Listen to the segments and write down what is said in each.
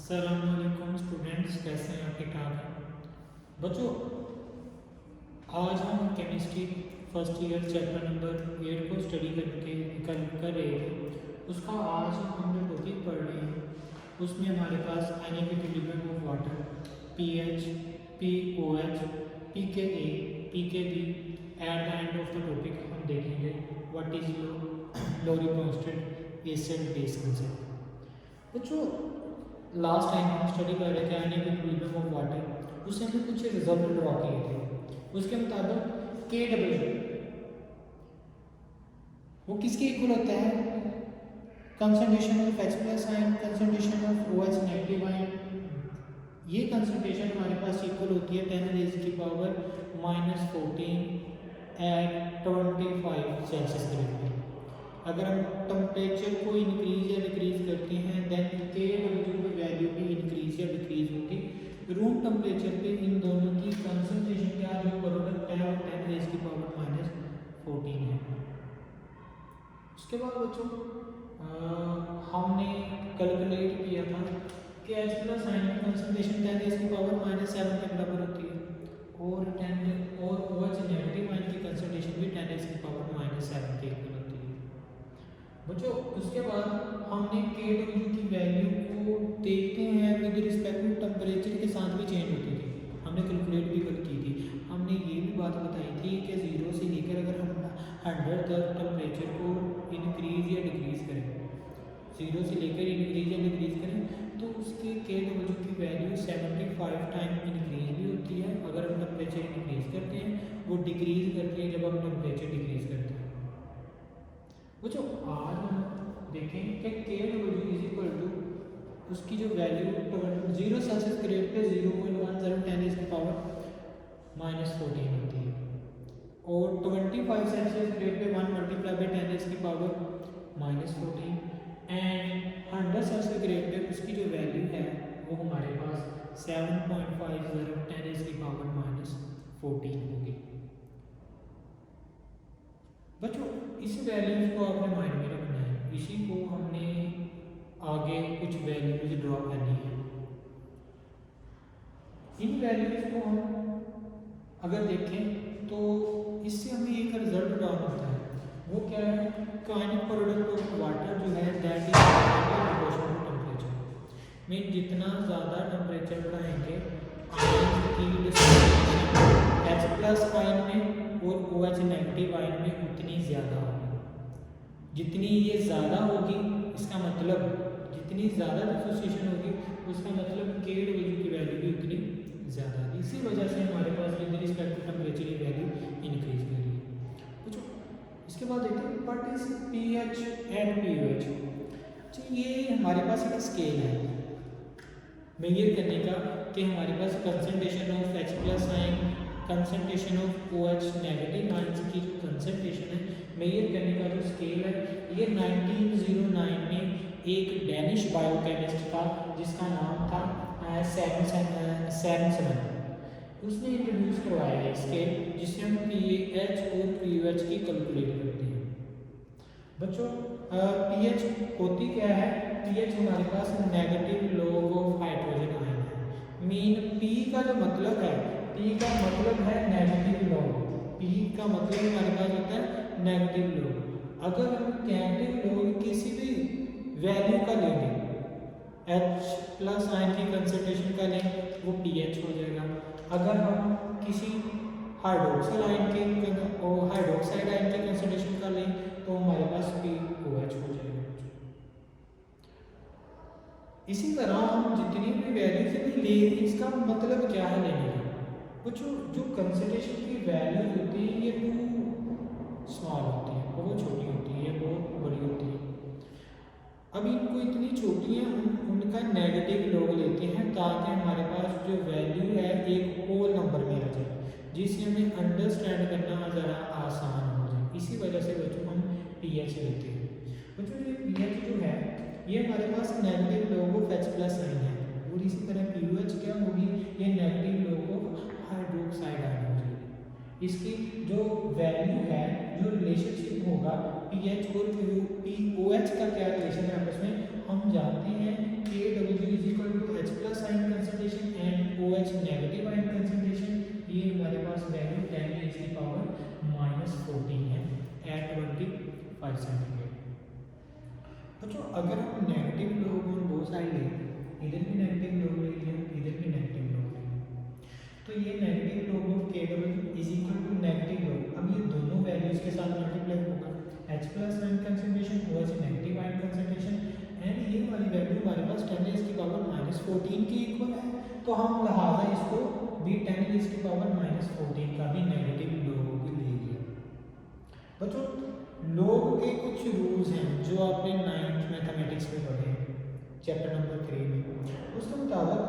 अस्सलामुअलैकुम स्टूडेंट्स, कैसे हैं आप? ठीक ठाक हैं बच्चों। आज हम chemistry first year chapter number 8 को स्टडी कर रहे थे। उसका आज हम जो टॉपिक पढ़ रहे हैं उसमें हमारे पास ionic equilibrium of water, pH, pOH, pKa, pKb. At the end of the topic हम देखेंगे what is Lowry Bronsted acid base concept. बच्चों, लास्ट टाइम हम स्टडी कर रहे थे आयनिक इक्विलिब्रियम ऑफ वाटर। उससे हमने कुछ रिजल्ट ड्रॉ किए थे। उसके मुताबिक KW वो किसके इक्वल होता है? Concentration of H plus ion, concentration of OH negative ion. ये कंसंट्रेशन हमारे पास इक्वल होती है 10 रेज़ की पावर -14 एट 25 सेल्सियस ग्रेड। अगर हम टेम्परेचर को इंक्रीज या डिक्रीज करते हैं देन KW की वैल्यू भी इंक्रीज या डिक्रीज होगी। रूम टेम्परेचर पे इन दोनों की कंसंट्रेशन क्या जो प्रोडक्ट है वो 10 रेज़ की पावर -14 है। उसके बाद बच्चों हमने कैलकुलेट किया था कि H प्लस आयन की कंसंट्रेशन 10 रेज़ की पावर -7 के बराबर होती है और OH नेगेटिव आयन की कंसंट्रेशन भी 10 रेज़ की पावर -7 के इक्वल होती है। बच्चों, उसके बाद हमने KW की वैल्यू को देखते हैं विद रिस्पेक्ट टू टेम्परेचर के साथ भी चेंज होती थी। हमने कैलकुलेट भी की थी। हमने ये भी बात बताई थी कि 0 से लेकर अगर हम 100 तक टेम्परेचर को इंक्रीज या डिक्रीज करें, 0 से लेकर इंक्रीज या डिक्रीज करें तो उसके KW की वैल्यू 75 टाइम इंक्रीज भी होती है अगर हम टेम्परेचर इंक्रीज करते हैं, वो डिक्रीज करती है जब हम टेम्परेचर डिक्रीज करते हैं। बच्चों, आज हम देखें कि KW इज इक्वल टू उसकी जो वैल्यू 0 सेल्सियस ग्रेड पे 0.1010 की पावर -14 होती है और 25 Celsius grade pay 1 multiply by 10 की power -14 and 100 Celsius grade pay उसकी जो वैल्यू है वो हमारे पास 7.50 की पावर -14 होगी। बच्चों, इस वैल्यूज को आपने माइंड में रखना है। इसी को हमने आगे कुछ वैल्यूज ड्रॉ करनी है। इन वैल्यूज को हम अगर देखें तो इससे हमें एक रिजल्ट ड्रॉ होता है। वो क्या है? आयनिक प्रोडक्ट ऑफ वाटर जो है that is proportional to temperature. Mean जितना ज़्यादा टेम्परेचर बढ़ाएंगे आयन की डिस्ट्रीब्यूशन H प्लस आयन में और OH नेगेटिव आयन में उतनी ज़्यादा होगी। जितनी ये ज़्यादा होगी इसका मतलब जितनी ज़्यादा डिसोसिएशन होगी उसका मतलब KW की वैल्यू भी उतनी ज़्यादा होगी। इसी वजह से हमारे पास विद रिस्पेक्ट टू टेम्परेचर की वैल्यू इंक्रीज कर रही है। कुछ इसके बाद देखते हैं what is pH and pOH। अच्छा, ये हमारे पास एक स्केल है मेजर करने का कि हमारे पास concentration of H plus ion, concentration of OH negative ions की जो कंसंट्रेशन है मेजर करने का जो स्केल है ये 1909 में एक डेनिश बायोकेमिस्ट था जिसका नाम था सैमसन। उसने इंट्रोड्यूस करवाया है स्केल जिससे हम pH और pOH की कैलकुलेट करते हैं। बच्चों, pH होती क्या है? pH हमारे पास negative log of hydrogen ion है। मीन P का जो मतलब है, P का मतलब है नेगेटिव लॉग। P का मतलब हमारे पास होता है नेगेटिव लॉग। अगर हम नेगेटिव लॉग किसी भी वैल्यू का लेंगे, H प्लस आयन की कंसंट्रेशन का लें वो pH हो जाएगा। अगर हम किसी हाइड्रोक्साइड आयन की कंसंट्रेशन का लें तो हमारे पास pOH हो जाएगा। इसी तरह हम जितनी भी वैल्यू से भी ले इसका मतलब क्या है लेने का? बच्चों, जो कंसंट्रेशन की वैल्यू होती है ये टू स्मॉल होती है, बहुत छोटी होती है, ये बहुत बड़ी होती है। अब इनको इतनी छोटी है उनका नेगेटिव लॉग लेते हैं ताकि हमारे पास जो वैल्यू है एक होल नंबर में आ जाए जिससे हमें अंडरस्टैंड करना ज़रा आसान हो जाए। इसी वजह से बच्चों हम pH लेते हैं। बच्चों, ये pH जो है ये हमारे पास negative log of H plus ion है और इसी तरह pOH क्या होगी? ये negative log of hydroxide ion हो जाएगी। इसकी जो वैल्यू है, जो रिलेशनशिप होगा pH और pOH का क्या रिलेशन है आपस में, हम जानते हैं KW is equal to OH negative ion concentration, ये हमारे पास वैल्यू 10 रेज़ की पावर -14 है एट 25 सेंटीग्रेड। बच्चों अगर हम नेगेटिव लोग ऑन बोथ साइड लें, इधर भी नेगेटिव लोग ले लिया, इधर भी नेगेटिव लोग ले लिया, तो ये negative log of KW is equal to negative log, अब ये दोनों वैल्यूज के साथ मल्टीप्लाई होगा, H plus ion concentration OH negative ion concentration, and ये वाली वैल्यू हमारे पास 10 रेज़ की पावर -14 के इक्वल है, तो हम लिहाजा इसको भी 10 रेज़ की पावर -14 का भी नेगेटिव लोग ले लिया। बच्चों लोग के कुछ रूल्स हैं जो आपने 9th मैथमेटिक्स में पढ़े हैं चैप्टर नंबर 3 में, उसके मुताबिक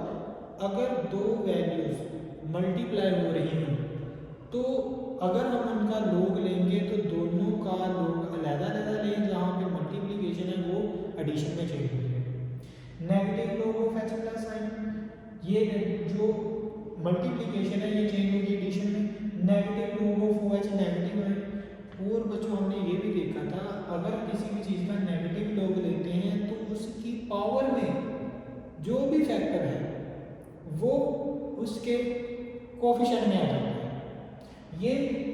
अगर दो वैल्यूज मल्टीप्लाई हो रही हैं तो अगर हम उनका लोग लेंगे तो दोनों का लोग अलग-अलग लें, जहाँ पे मल्टीप्लिकेशन है वो एडिशन में चेंज हो जाएगा। Negative log of H plus ion, ये जो मल्टीप्लिकेशन है ये चेंज होगी एडिशन में, negative log of OH negative ion. और बच्चों हमने ये भी देखा था अगर किसी भी चीज़ का नेगेटिव लोग लेते हैं तो उसकी पावर में जो भी फैक्टर है वो उसके कोफिशिएंट में आ जाता है। ये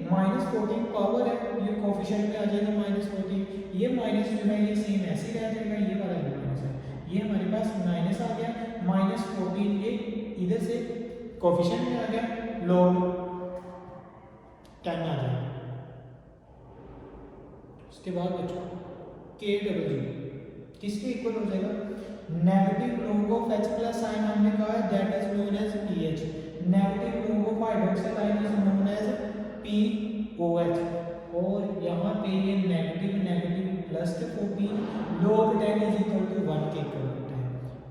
-14 पावर है, ये कोफिशिएंट में आ जाएगा -14, ये माइनस जो है ये सेम ऐसे ही रह जाएगा, ये वाला भी माइनस है, ये हमारे पास माइनस आ गया, -14 ये इधर से कोफिशिएंट में आ गया, लॉग 10 आ जाएगा। उसके बाद बच्चों KW किसके इक्वल हो जाएगा, negative log of H plus ion हमने कहा है that is known as PH, negative log of hydroxide ion is known as POH, और यहाँ पे ये नेगेटिव प्लस के 14 log 10 इज इक्वल टू 1 के इक्वल होता है।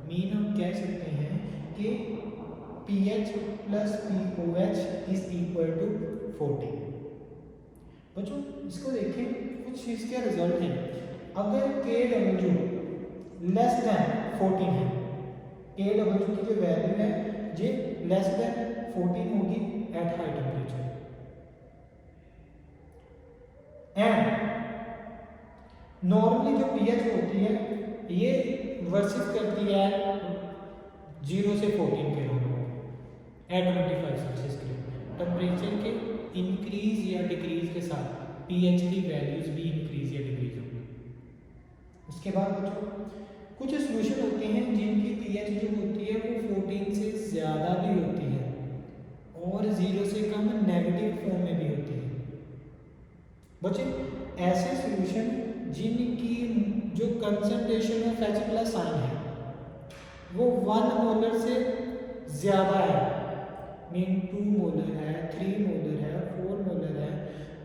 मीन हम कह सकते हैं कि PH plus POH is equal to 14। बच्चों इसको देखें, कुछ इसके रिजल्ट हैं। अगर KW लेस देन 14 है, KW की जो वैल्यू है ये लेस देन 14 होगी at high temperature, and normally जो पीएच होती है ये वर्सिस करती है 0 से 14 के लोगों एट 25 सेल्सियस के टेम्परेचर के इंक्रीज या डिक्रीज के साथ पीएच की वैल्यूज भी इंक्रीज या डिक्रीज होगी। उसके बाद बच्चों कुछ सॉल्यूशन होते हैं जिनकी पीएच जो होती है वो 14 से ज़्यादा भी होती है और 0 से कम नेगेटिव फॉर्म में भी होती है। बच्चे ऐसे सॉल्यूशन जिनकी जो concentration of H plus ion है वो 1 मोलर से ज़्यादा है, मीन 2 मोलर है, 3 मोलर है, 4 मोलर है,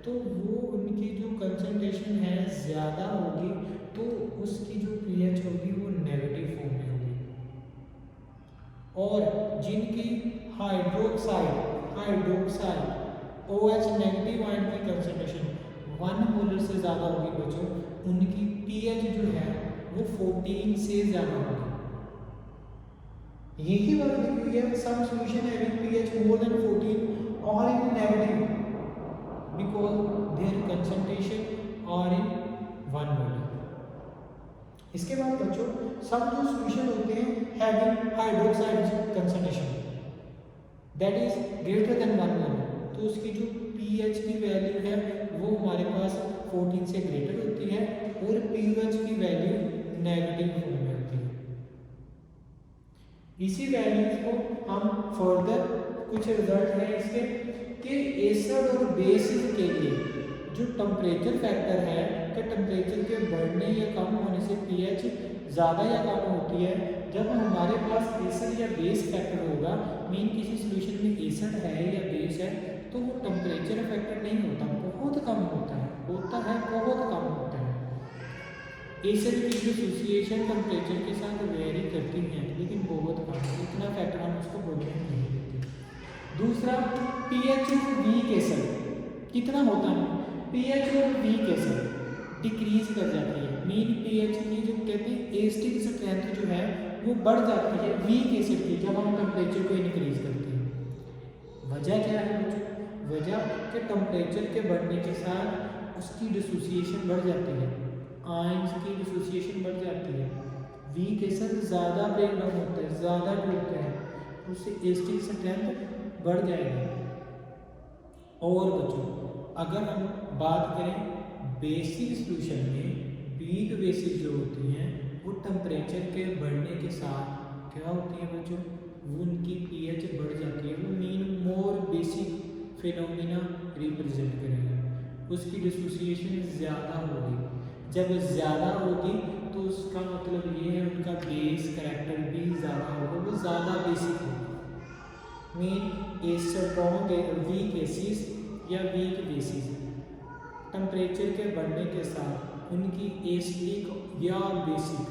तो वो उनकी जो कंसंट्रेशन है ज़्यादा होगी तो उसकी जो पीएच होगी वो नेगेटिव फॉर्म में होगी। और जिनकी हाइड्रोक्साइड OH नेगेटिव आयन की कंसंट्रेशन 1 मोलर से ज़्यादा होगी बच्चों, उनकी पीएच जो है वो 14 से ज़्यादा होगी। यही बात लिखी हुई है, some solution having pH more than 14 और इन negative because their concentration are in 1 molar। इसके बाद बच्चों सब जो सॉल्यूशन होते हैं having hydroxide concentration that is greater than 1 molar, तो उसकी जो पीएच की वैल्यू है वो हमारे पास 14 से ग्रेटर होती है और पीएच की वैल्यू नेगेटिव फॉर्म में होती है। इसी वैल्यूज को हम फर्दर कुछ रिजल्ट है इसके कि एसिड और बेसिक के लिए जो टेम्परेचर फैक्टर है कि टेम्परेचर के बढ़ने या कम होने से पीएच ज़्यादा या कम होती है। जब हमारे पास एसिड या बेस फैक्टर होगा, मीन किसी सॉल्यूशन में एसिड है या बेस है, तो वो टेम्परेचर फैक्टर नहीं होता, बहुत कम होता है बहुत कम होता है। एसिड की जो डिसोसिएशन टेम्परेचर के साथ वेरी करती हैं लेकिन बहुत कम, इतना फैक्टर हम उसको बोलते नहीं देते। दूसरा पीएच ऑफ वीक एसिड कितना होता है, pH of weak acid decrease कर जाती है, मीन पीएच की जो कहते हैं एसिडिक स्ट्रेंथ जो है वो बढ़ जाती है वीक एसिड की जब हम टेम्परेचर को इंक्रीज करते हैं। वजह क्या है बच्चों, वजह कि टेम्परेचर के बढ़ने के साथ उसकी डिसोसिएशन बढ़ जाती है, आयंस की डिसोसिएशन बढ़ जाती है, वीक एसिड ज़्यादा ब्रेक डाउन होता है, ज़्यादा टूटता है, उससे एसिडिक स्ट्रेंथ बढ़ जाएगी। और बच्चों अगर हम बात करें बेसिक सॉल्यूशन में, वीक बेसिस जो होती हैं वो टेम्परेचर के बढ़ने के साथ क्या होती है बच्चों, वो उनकी पीएच बढ़ जाती है, वो मीन मोर बेसिक फिनोमिना रिप्रेजेंट करेगा, उसकी डिसोसिएशन ज़्यादा होगी। जब ज़्यादा होगी तो उसका मतलब ये है उनका बेस करैक्टर भी ज़्यादा होगा, वो ज़्यादा बेसिक होगी। मीन ए स्ट्रॉन्ग वीक एसिस या वीक बेसिस टेम्परेचर के बढ़ने के साथ उनकी एसिडिक या बेसिक,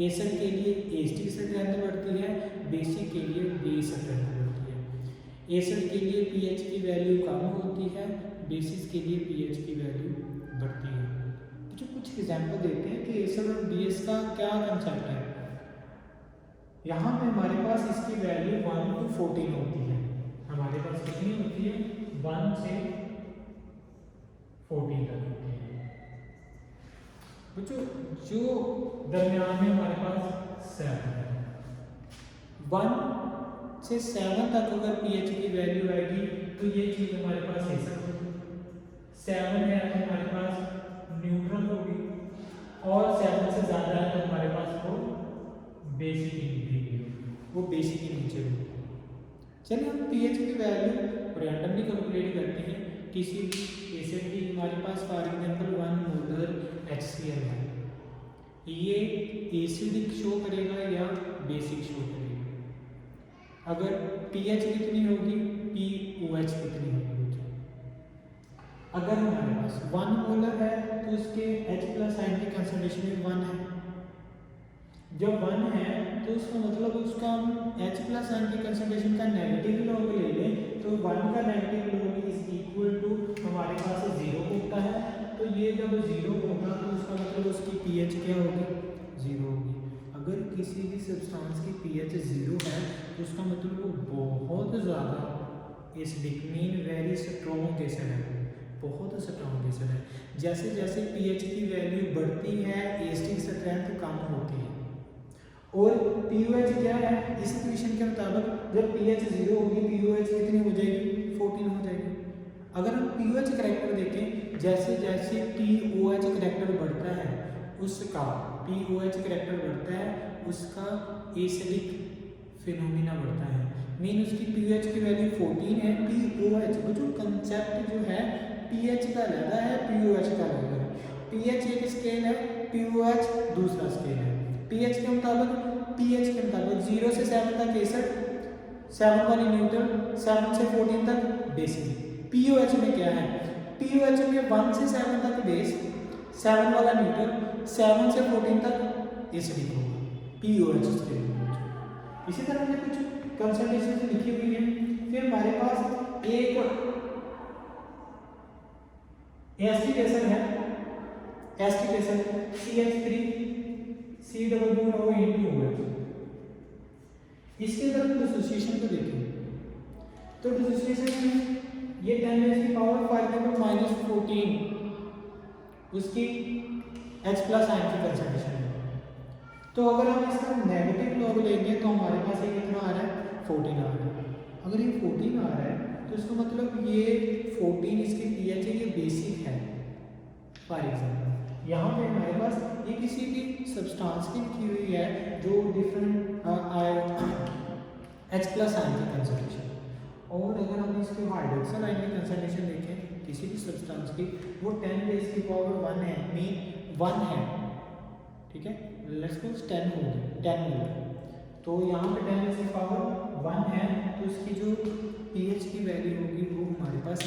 एसिड के लिए एसिडिक स्ट्रेंथ बढ़ती है, बेसिक के लिए बेस स्ट्रेंथ बढ़ती है। एसिड के लिए पीएच की वैल्यू कम होती है, बेसिस के लिए पीएच की वैल्यू बढ़ती है। तो कुछ एग्जाम्पल देते हैं कि एसिड और बेस का क्या कंसेप्ट है। यहाँ पे हमारे पास इसकी वैल्यू 1 to 14 होती है। हमारे पास कितनी होती है, 1 से 14 तक होती है। बच्चों जो दरमियान में हमारे पास 7 है, 1 से 7 तक अगर पीएच की वैल्यू आएगी तो ये चीज हमारे पास एसिड होगी, 7 है तो हमारे पास न्यूट्रल होगी, और 7 से ज़्यादा है तो हमारे पास वो बेसिक होगी, वो बेसिक के नीचे होगी। चलिए हम पीएच की वैल्यू रैंडमली कैलकुलेट करते हैं। किसी भी एसिड की हमारे पास फॉर एग्जांपल 1 मोलर HCl है, ये एसिडिक शो करेगा या बेसिक शो करेगा। अगर पीएच कितनी होगी, POH कितनी होगी। अगर हमारे पास 1 मोलर है तो उसके H+ आयन की कंसंट्रेशन 1 है। जब 1 है तो उसका मतलब उसका हम H+ आयन की कंसंट्रेशन का नेगेटिव लॉग ले लें तो 1 का negative log is equal to हमारे पास 0 होता है। तो ये जब 0 होगा तो उसका मतलब उसकी पीएच क्या होगी, 0 होगी। अगर किसी भी सब्सटेंस की पीएच 0 है तो उसका मतलब वो बहुत ज़्यादा acidic, mean very strong acid है, बहुत स्ट्रॉन्ग एसिड है। जैसे जैसे पीएच की वैल्यू बढ़ती है एसिडिक स्ट्रेंथ कम होती है। और पीओएच क्या है, इस इक्वेशन के मुताबिक जब पीएच 0 होगी पीओएच कितनी हो जाएगी, 14 हो जाएगी। अगर हम पीओएच करैक्टर देखें, जैसे जैसे पीओएच करैक्टर बढ़ता है उसका पीओएच करैक्टर बढ़ता है उसका एसिडिक फिनोमिना बढ़ता है, मीन उसकी पीओएच की वैल्यू 14 है। पीओएच वो जो कंसेप्ट जो है पीएच का अलग है, पीओएच का अलग है। पीएच एक स्केल है, पीओएच दूसरा स्केल है। पीएच के मुताबिक 0 से 7 तक एसिड, 7 वाली न्यूट्रल, 7 से 14 तक बेसिक। पीओएच में क्या है, पीओएच में 1 से 7 तक बेस, 7 वाला न्यूट्रल, 7 से 14 तक एसिडिक होगा पीओएच स्केल में। इसी तरह हमने कुछ कंसंट्रेशन लिखी हुई है। फिर हमारे पास एक एसिडिक एसिड है, एसिडिक एसिड CH3COOH। इसके अगर डिसोसिएशन को देखें तो डिसोसिएशन में ये 10⁻⁴ -14 उसकी H+ आयन की कंसंट्रेशन है। तो अगर हम इसका नेगेटिव लॉग लेंगे तो हमारे पास ये कितना आ रहा है, 14 आ रहा है। अगर ये 14 आ रहा है तो इसका मतलब ये 14 इसकी पीएच है, ये बेसिक है। फॉर एग्जाम्पल यहाँ पे हमारे पास ये किसी भी सब्सटेंस की लिखी हुई है जो डिफरेंट H+ आयन की कंसंट्रेशन, और अगर हम इसके हाइड्रोक्सिल आयन की कंसंट्रेशन देखें किसी भी सब्सटेंस की, वो 10⁻⁴ है, मीन 1 है, ठीक है, लेट्स सपोज 10 होगी, 10 होगी। तो यहाँ पे 10⁻⁴ है तो इसकी जो पीएच की वैल्यू होगी वो हमारे पास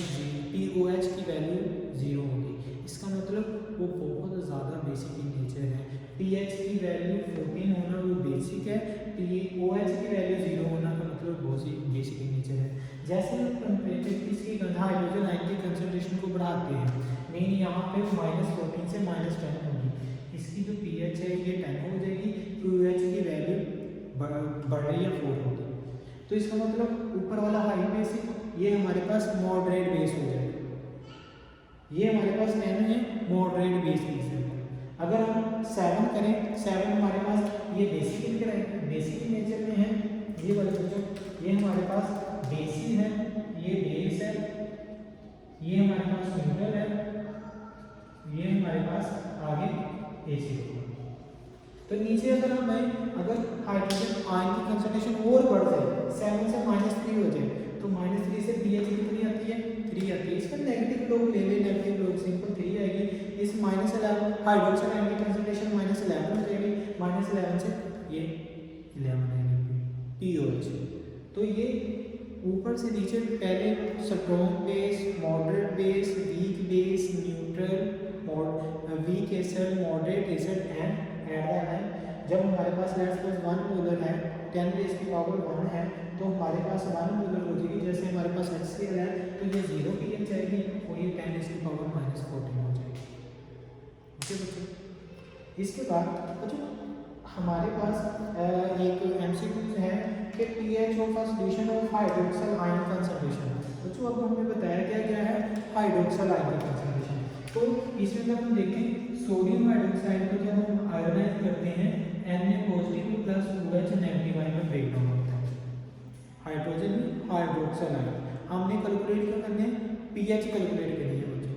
पीओएच की वैल्यू 0 होगी। इसका मतलब वो बहुत ज़्यादा बेसिक इन नेचर है। पीएच की वैल्यू 14 होना वो बेसिक है, पीओएच की वैल्यू 0 होना का मतलब बहुत बेसिक इन नेचर है। जैसे हम टेम्परेचर इसकी हाइड्रोजन आयन की कंसंट्रेशन को बढ़ाते हैं, मीन यहाँ पे -14 से -10 होगी, इसकी जो पीएच है ये 10 हो जाएगी, पीओएच की वैल्यू बढ़ रही है 4 होगी। तो इसका मतलब ऊपर वाला हाई बेसिक, ये हमारे पास मॉडरेट बेस हो जाएगा। ये हमारे पास 10 है, मॉडरेट बेस है। अगर हम 7 करें, 7 हमारे पास ये बेसिक नेचर में है, ये वाले बच्चों ये हमारे पास बेसिस है, ये बेस है, ये हमारे पास न्यूट्रल है, ये हमारे पास आगे एसिड है। तो नीचे अगर हाइड्रोजन आयन की कंसंट्रेशन और बढ़ जाए 7 से -3 हो जाए तो -3 से pH कितनी आती है 3 आती है। इसका नेगेटिव लोग ले ले, नेगेटिव लोग सिंपल 3 आएगी। इस -11 हाइड्रोक्साइड आयन की कंसंट्रेशन -11 हो जाएगी, -11 से ये 11 आएगी POH। तो ये ऊपर से नीचे पहले strong base, moderate base, weak base, neutral, weak acid, moderate acid and जब हमारे पास लेट्स सपोज 1 मोलर है 10⁻⁴ है तो हमारे पास 1 मोलर हो जाएगी। जैसे हमारे पास HCl है तो ये 0 pH जाएगी और ये 10⁻⁴ हो जाएगी। ओके बच्चों, इसके बाद बच्चों हमारे पास एक MCQ है कि pH of a solution of hydroxyl ion concentration. बच्चों अब हमने बताया क्या है हाइड्रोक्सल आयन की कंसंट्रेशन। तो इसमें जब हम देखें सोडियम हाइड्रोक्साइड को जब हम आयोनाइज करते हैं Na positive plus OH negative ion में ब्रेक डाउन होता है। हाइड्रोजन हाइड्रोक्सल आयन हमने कैलकुलेट क्या करने pH कैलकुलेट करनी है बच्चों।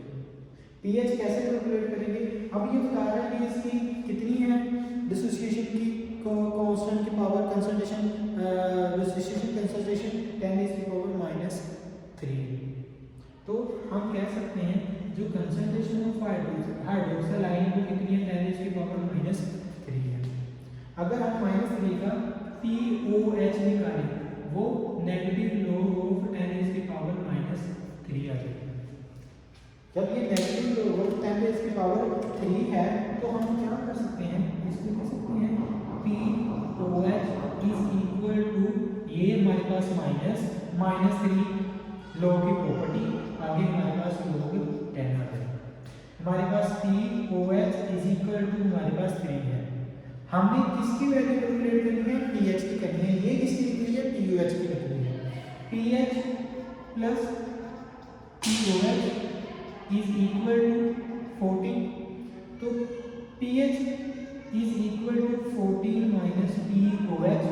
pH कैसे कैलकुलेट करेंगे? अब ये बता रहा है कि इसकी कितनी है डिसोसिएशन की कांस्टेंट की पावर कंसंट्रेशन, डिसोसिएशन कंसंट्रेशन 10⁻⁻3। तो हम कह सकते हैं जो कंसंट्रेशन ऑफ हाइड्रोक्सल आयन वो कितनी है 10⁻⁻3 है। अगर हम -3 का POH निकालें वो नेगेटिव लॉग ऑफ 10⁻⁻3 आ जाएगा। जब ये नेगेटिव लॉग ऑफ 10⁻3 है तो हम क्या कर सकते हैं, इसको कह सकते हैं POH इज इक्वल टू, ये हमारे पास -3 लॉग की प्रॉपर्टी, आगे हमारे पास लॉग 10 आ जाएगा। हमारे पास POH इज इक्वल टू हमारे पास 3 है। हमने किसकी वैल्यू कैलकुलेट करनी है pH की करनी है। ये किसकी निकली है POH की निकली है। pH plus POH is equal to 14। तो pH is equal to 14 minus POH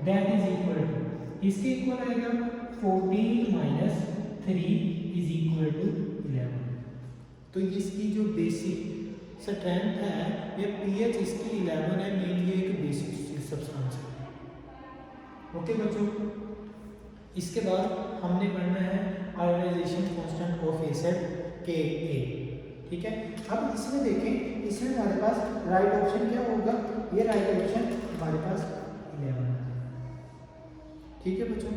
that is equal to, इसके इक्वल आएगा 14 माइनस 3 इज इक्वल टू 11। तो इसकी जो बेसिक स्ट्रेंथ है ये pH इसकी 11 है, मीन ये एक बेसिक सब्सटेंस है। ओके बच्चों, इसके बाद हमने पढ़ना है ionisation constant of acid Ka। ठीक है, अब इसमें देखें, इसमें हमारे पास राइट ऑप्शन क्या होगा, ये राइट ऑप्शन हमारे पास 11 है। ठीक है बच्चों।